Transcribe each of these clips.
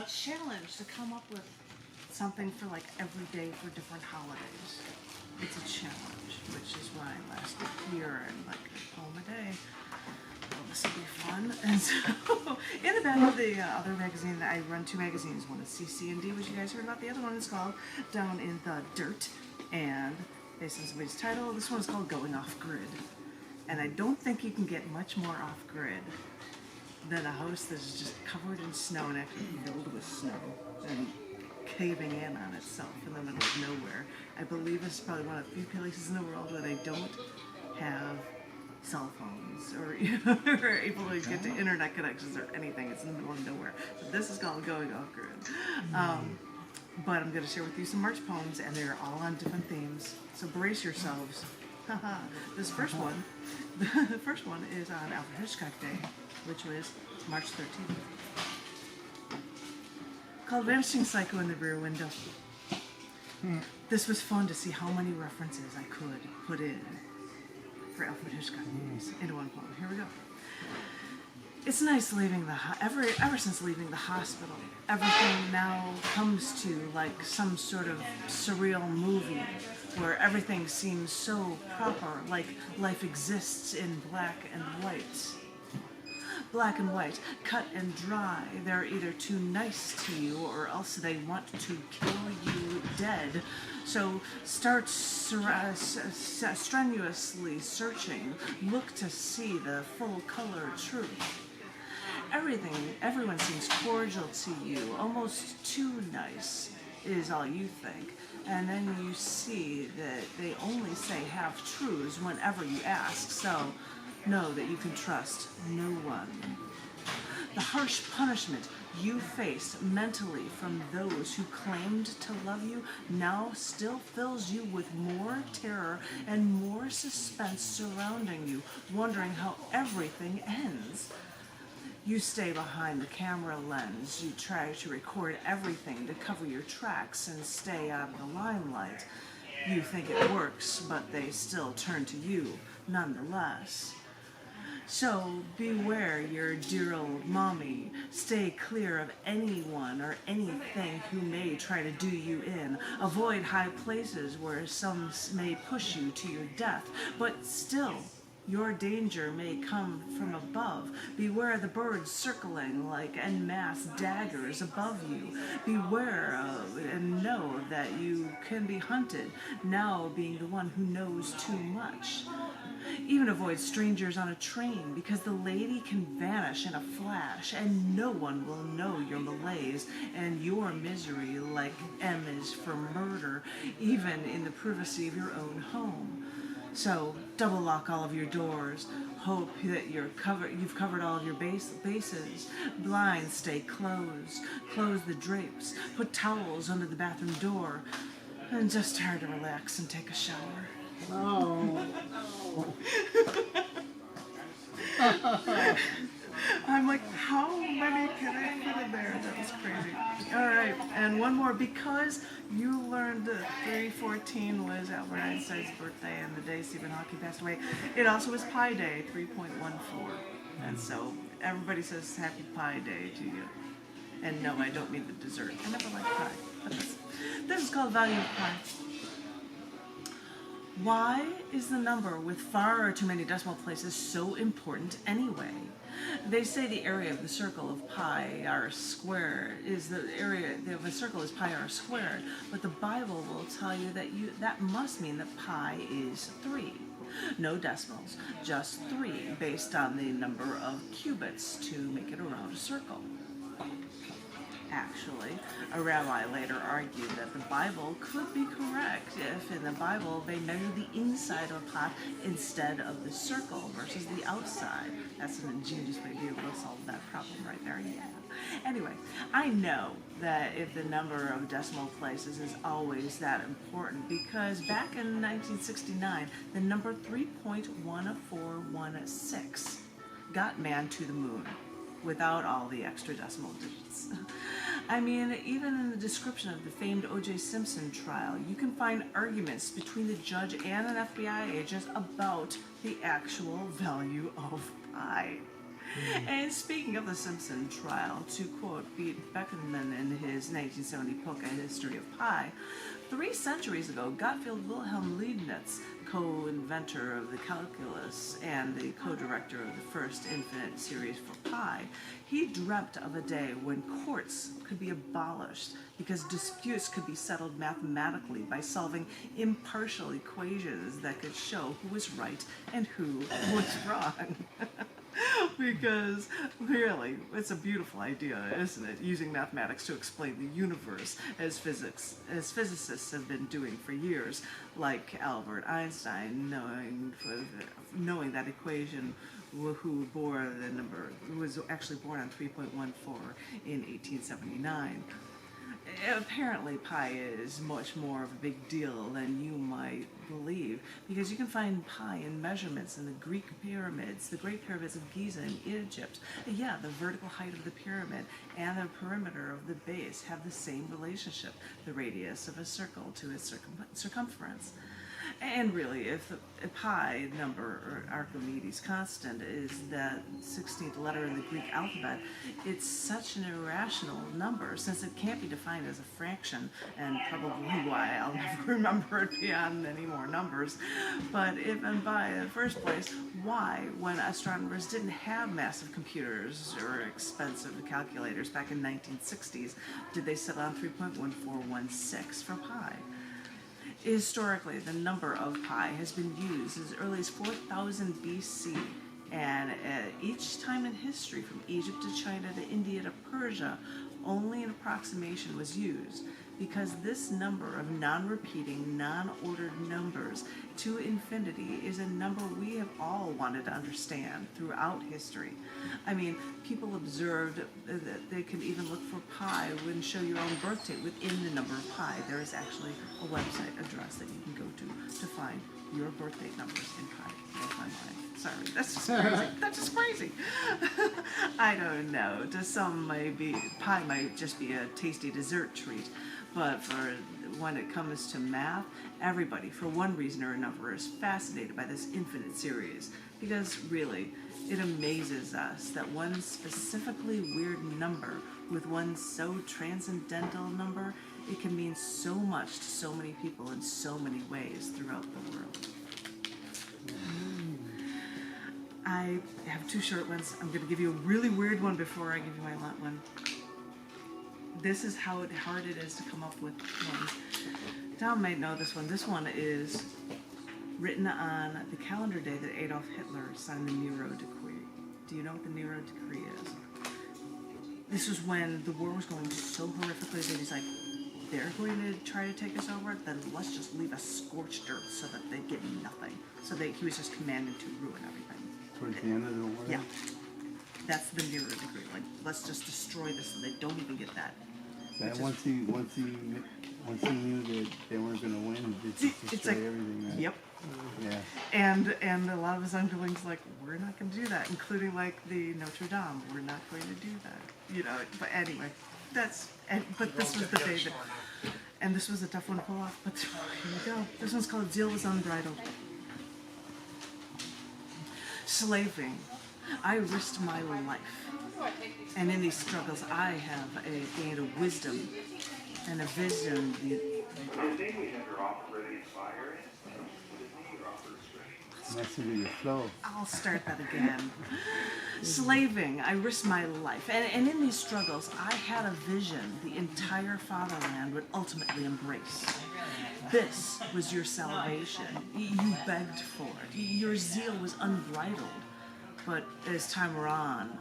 challenge to come up with something for like every day for different holidays. It's a challenge, which is why I lasted here and like a poem a day. Well, this will be fun. And so, in the back of the other magazine, I run two magazines. One is CC&D, which you guys heard about. The other one is called Down in the Dirt. And based on somebody's title, this one is called Going Off Grid. And I don't think you can get much more off grid than a house that's just covered in snow and actually filled with snow and caving in on itself in the middle of nowhere. I believe it's probably one of the few places in the world where they don't have cell phones or are able to get to internet connections or anything. It's in the middle of nowhere. So this is called Going Off Grid. But I'm going to share with you some March poems, and they're all on different themes. So brace yourselves. This first one, the first one is on Alfred Hitchcock Day, which was March 13th. Called Vanishing Psycho in the Rear Window. This was fun to see how many references I could put in for Alfred Hitchcock movies into one poem. Here we go. It's nice leaving the ever since leaving the hospital, everything now comes to like some sort of surreal movie where everything seems so proper, like life exists in black and white. Black and white, cut and dry. They're either too nice to you or else they want to kill you dead. So start strenuously searching. Look to see the full color truth. Everyone seems cordial to you, almost too nice is all you think. And then you see that they only say half-truths whenever you ask, so know that you can trust no one. The harsh punishment you face mentally from those who claimed to love you now still fills you with more terror and more suspense surrounding you, wondering how everything ends. You stay behind the camera lens. You try to record everything to cover your tracks and stay out of the limelight. You think it works, but they still turn to you nonetheless. So beware your dear old mommy. Stay clear of anyone or anything who may try to do you in. Avoid high places where some may push you to your death, but still, your danger may come from above. Beware the birds circling like en masse daggers above you. Beware of and know that you can be hunted, now being the one who knows too much. Even avoid strangers on a train, because the lady can vanish in a flash and no one will know your malaise and your misery like M is for murder, even in the privacy of your own home. So double lock all of your doors. Hope that you've covered all of your bases. Blinds stay closed. Close the drapes. Put towels under the bathroom door. And just try to relax and take a shower. Oh. I'm like, how many can I put in there? That was crazy. All right, and one more. Because you learned that 3/14 was Albert Einstein's birthday and the day Stephen Hawking passed away, it also was Pi Day, 3.14. And so everybody says Happy Pi Day to you. And no, I don't mean the dessert. I never liked pie. But this is called Value of Pi. Why is the number with far too many decimal places so important anyway? They say the area of the circle of pi r squared is the area of a circle is pi r squared, but the Bible will tell you that must mean that pi is 3. No decimals, just 3, based on the number of cubits to make it around a circle. Actually, a rabbi later argued that the Bible could be correct if in the Bible they measured the inside of a pot instead of the circle versus the outside. That's an ingenious way to be able to solve that problem right there, yeah. Anyway, I know that if the number of decimal places is always that important because back in 1969, the number 3.1416 got man to the moon without all the extra decimal digits. I mean, even in the description of the famed O.J. Simpson trial, you can find arguments between the judge and an FBI agent about the actual value of pi. And speaking of the Simpson trial, to quote Pete Beckman in his 1970 book, A History of Pi, 3 centuries ago, Gottfried Wilhelm Leibniz, co-inventor of the calculus and the co-director of the first infinite series for pi, he dreamt of a day when courts could be abolished because disputes could be settled mathematically by solving impartial equations that could show who was right and who was wrong. Because really, it's a beautiful idea, isn't it? Using mathematics to explain the universe, as physicists have been doing for years, like Albert Einstein, knowing that equation, who bore the number, was actually born on 3.14 in 1879. Apparently, pi is much more of a big deal than you might believe, because you can find pi in measurements in the Greek pyramids, the Great Pyramids of Giza in Egypt. Yeah, the vertical height of the pyramid and the perimeter of the base have the same relationship, the radius of a circle to its circumference. And really, if the pi number, or Archimedes constant, is that 16th letter in the Greek alphabet, it's such an irrational number since it can't be defined as a fraction, and probably why I'll never remember it beyond any more numbers. But if and by in the first place, why, when astronomers didn't have massive computers or expensive calculators back in 1960s, did they settle on 3.1416 for pi? Historically, the number of pi has been used as early as 4000 BC, and each time in history, from Egypt to China to India to Persia, only an approximation was used, because this number of non-repeating, non-ordered numbers to infinity is a number we have all wanted to understand throughout history. I mean, people observed that they could even look for pi when show your own birth date within the number of pi. There is actually a website address that you can go to find your birth date numbers in pi. Blows my mind. Sorry, that's just crazy. That's just crazy. I don't know. To some, maybe pie might just be a tasty dessert treat, but for when it comes to math, everybody, for one reason or another, is fascinated by this infinite series, because really, it amazes us that one specifically weird number with one so transcendental number, it can mean so much to so many people in so many ways throughout the world. I have 2 short ones. I'm going to give you a really weird one before I give you my long one. This is how hard it is to come up with one. Thom might know this one. This one is written on the calendar day that Adolf Hitler signed the Nero Decree. Do you know what the Nero Decree is? This was when the war was going so horrifically that he's like, they're going to try to take us over, then let's just leave us scorched earth so that they get nothing. So he was just commanded to ruin everything. Towards the end of the war? Yeah. That's the Nero Decree. Like, let's just destroy this so they don't even get that. That once he knew that they weren't going to win, they just destroy everything, right? Yep. Yeah. And a lot of his underlings like, we're not going to do that, including like the Notre Dame. We're not going to do that. You know. But anyway, but this was the day that, and this was a tough one to pull off. But here we go. This one's called Zeal was Unbridled. Slaving. I risked my life, and in these struggles I have gained a wisdom and a vision. Messing with your flow. I'll start that again. Slaving, I risked my life, and in these struggles I had a vision the entire fatherland would ultimately embrace. This was your salvation. You begged for it. Your zeal was unbridled. But as time wore on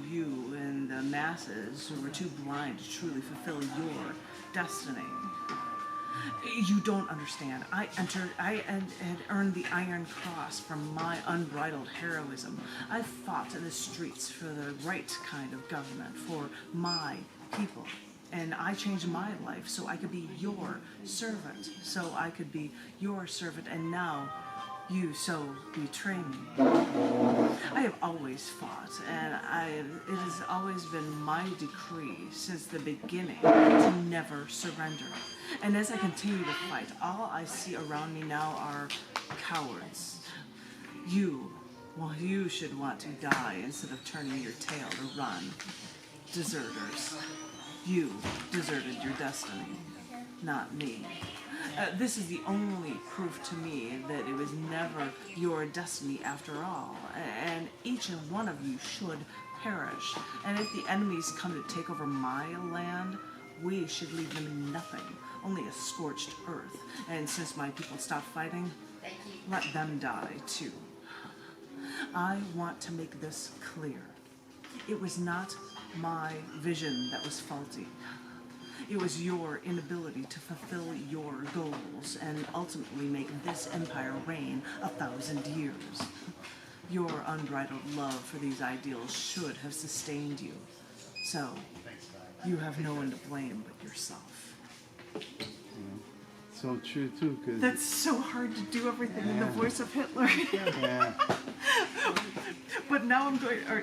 you and the masses who were too blind to truly fulfill your destiny, you don't understand. I had earned the Iron Cross from my unbridled heroism. I fought in the streets for the right kind of government, for my people. And I changed my life so I could be your servant, and now you so betray me. I have always fought, and it has always been my decree since the beginning to never surrender. And as I continue to fight, all I see around me now are cowards. You Well, you should want to die instead of turning your tail to run. Deserters. You deserted your destiny, not me. This is the only proof to me that it was never your destiny after all, and each and one of you should perish. And if the enemies come to take over my land, we should leave them nothing, only a scorched earth. And since my people stopped fighting, let them die too. I want to make this clear. It was not my vision that was faulty. It was your inability to fulfill your goals and ultimately make this empire reign 1,000 years. Your unbridled love for these ideals should have sustained you. So, you have no one to blame but yourself. So true too, because That's so hard to do everything in the voice of Hitler. yeah, But now I'm going, or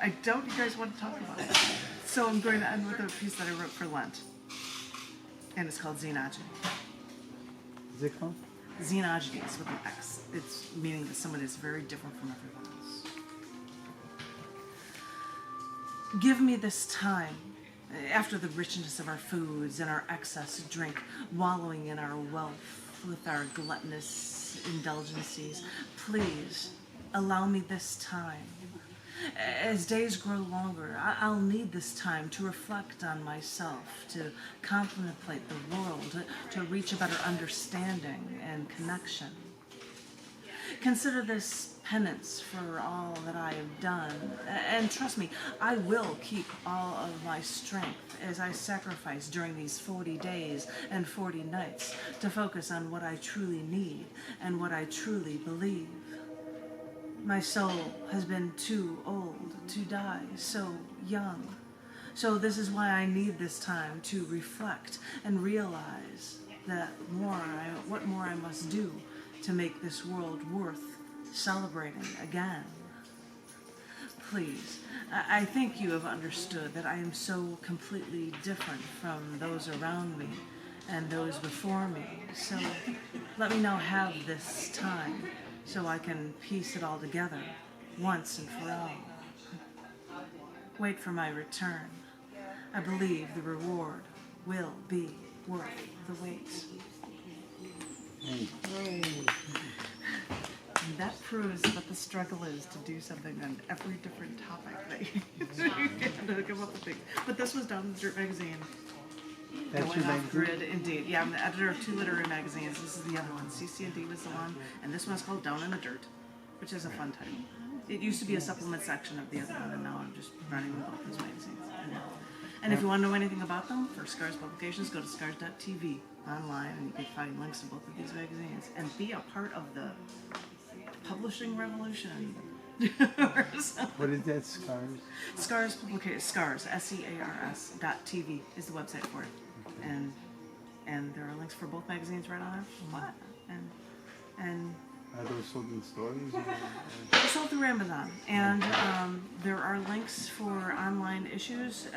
I doubt you guys want to talk about it. So I'm going to end with a piece that I wrote for Lent. And it's called Xenogeny. is it called? Xenogeny is with an X. It's meaning that someone is very different from everyone else. Give me this time, after the richness of our foods and our excess drink, wallowing in our wealth with our gluttonous indulgences, please allow me this time. As days grow longer, I'll need this time to reflect on myself, to contemplate the world, to reach a better understanding and connection. Consider this penance for all that I have done, and trust me, I will keep all of my strength as I sacrifice during these 40 days and 40 nights to focus on what I truly need and what I truly believe. My soul has been too old to die so young. So this is why I need this time to reflect and realize that what more I must do to make this world worth celebrating again. Please, I think you have understood that I am so completely different from those around me and those before me. So let me now have this time so I can piece it all together once and for all. Wait for my return. I believe the reward will be worth the wait. And that proves what the struggle is to do something on every different topic that you come up with things. But this was Down in the Dirt magazine. That's Going your off magazine? grid, indeed. Yeah, I'm the editor of 2 literary magazines. This is the other one. CC&D was the one, and this one's called Down in the Dirt, which is a fun title. It used to be a supplement section of the other one, and now I'm just running both these magazines. And if you want to know anything about them, for Scars Publications, go to scars.tv online, and you can find links to both of these magazines. And be a part of the publishing revolution. What is that, Scars? Scars Publications, Scars, SCARS.tv is the website for it. And there are links for both magazines right on there. What? And Are those sold in stores? they're sold through Amazon. And there are links for online issues.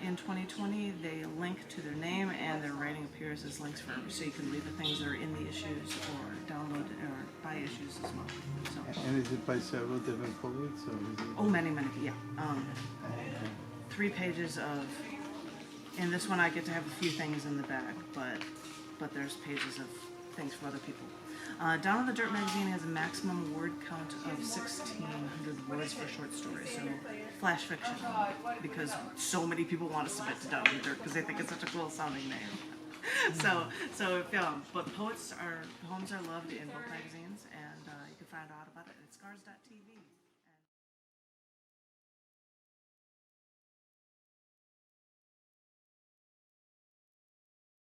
In 2020, they link to their name, and their writing appears as links for, so you can read the things that are in the issues or download or buy issues as well. So. And is it by several different poets? Or is it... Oh, many, yeah. 3 pages of, in this one I get to have a few things in the back, but there's pages of things for other people. Down in the Dirt magazine has a maximum word count of 1,600 words for short stories, so flash fiction, because so many people want to submit to Down in the Dirt because they think it's such a cool sounding name. so but poems are loved in both magazines, and you can find out about it at scars.tv.